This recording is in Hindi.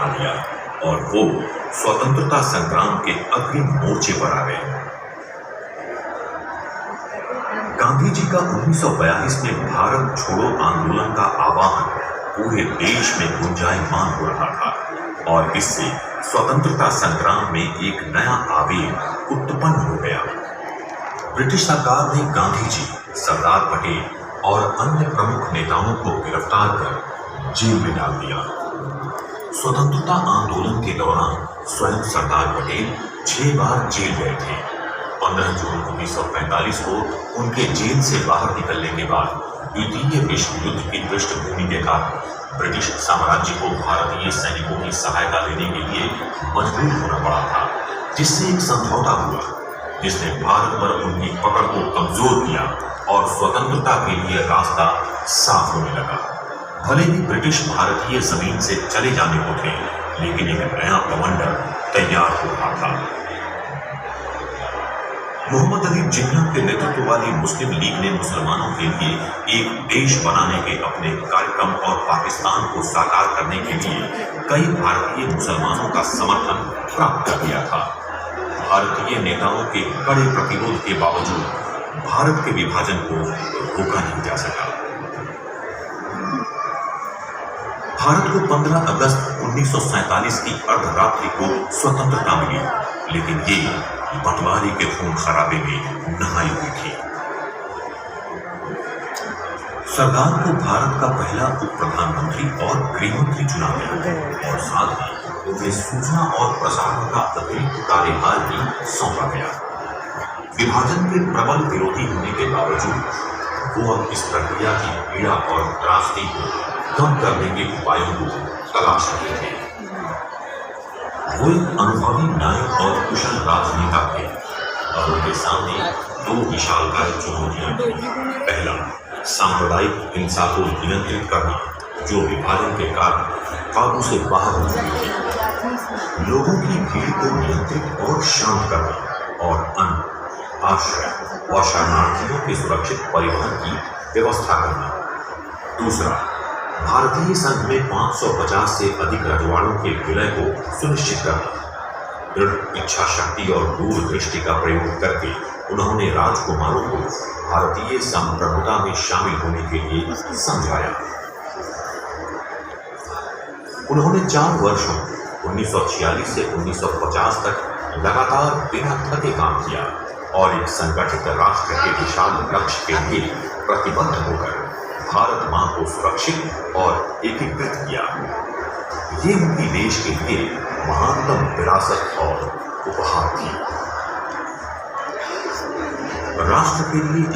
बना लिया और वो स्वतंत्रता संग्राम के अग्रिम मोर्चे पर आ गए। गांधी जी का 1942 में भारत छोड़ो आंदोलन का आह्वान पूरे देश में गुंजायमान हो रहा था और इससे स्वतंत्रता संग्राम में एक नया आवेग उत्पन्न हो गया। ब्रिटिश सरकार ने गांधी जी, सरदार पटेल और अन्य प्रमुख नेताओं को गिरफ्तार कर जेल में डाल दिया। स्वतंत्रता आंदोलन के दौरान स्वयं सरदार पटेल 6 बार जेल गए थे। 15 जून 1945 को उनके जेल से बाहर निकलने के बाद द्वितीय विश्व युद्ध की पृष्ठभूमि के कारण ब्रिटिश साम्राज्य को भारतीय सैनिकों की सहायता लेने के लिए मजबूर होना पड़ा था, जिससे एक समझौता हुआ जिसने भारत पर उनकी पकड़ को कमजोर किया और स्वतंत्रता के लिए रास्ता साफ होने लगा। भले ही ब्रिटिश भारतीय जमीन से चले जाने को थे, लेकिन एक नया कमांडर तैयार हो रहा था। मोहम्मद अली जिन्ना के नेतृत्व वाली मुस्लिम लीग ने मुसलमानों के लिए एक देश बनाने के अपने कार्यक्रम और पाकिस्तान को साकार करने के लिए कई भारतीय मुसलमानों का समर्थन प्राप्त कर लिया था। भारतीय नेताओं के कड़े प्रतिरोध के बावजूद भारत के विभाजन को रोका नहीं जा सका। भारत को 15 अगस्त 1947 की अर्धरात्रि को स्वतंत्रता मिली, लेकिन ये बंटवारे के खून खराबे में नहाई हुई थी। सरदार को भारत का पहला उप प्रधानमंत्री और गृहमंत्री चुना गया और साथ ही उन्हें सूचना और प्रसारण का अतिरिक्त कार्यभार भी सौंपा गया। विभाजन के प्रबल विरोधी होने के बावजूद वो अब इस प्रक्रिया की पीड़ा और त्रासदी को कम करने के उपायों को तलाश रहे थे। वो एक अनुभवी नायक और कुशल राजनेता थे और उनके सामने 2 विशालकाय चुनौतियां थी। पहला, सांप्रदायिक हिंसा को नियंत्रित करना, जो विभाजन के कारण काबू से बाहर हो चुकी थी। लोगों की भीड़ को नियंत्रित और शांत करना और अन्न, आश्रय और शरणार्थियों के सुरक्षित परिवहन की व्यवस्था करना। दूसरा, भारतीय संघ में 550 से अधिक रजवाड़ों के विलय को सुनिश्चित करना। दृढ़ इच्छा शक्ति और दूरदृष्टि का प्रयोग करके उन्होंने राजकुमारों को भारतीय संप्रभुता में शामिल होने के लिए समझाया। उन्होंने 4 वर्षों 1946 से 1950 तक लगातार बिना थके काम किया और एक संगठित राष्ट्र के विशाल लक्ष्य के लिए प्रतिबद्ध होकर भारत मां को सुरक्षित और एकीकृत किया। ये उनकी देश के लिए महानतम विरासत और उपहार थी। राष्ट्र के लिए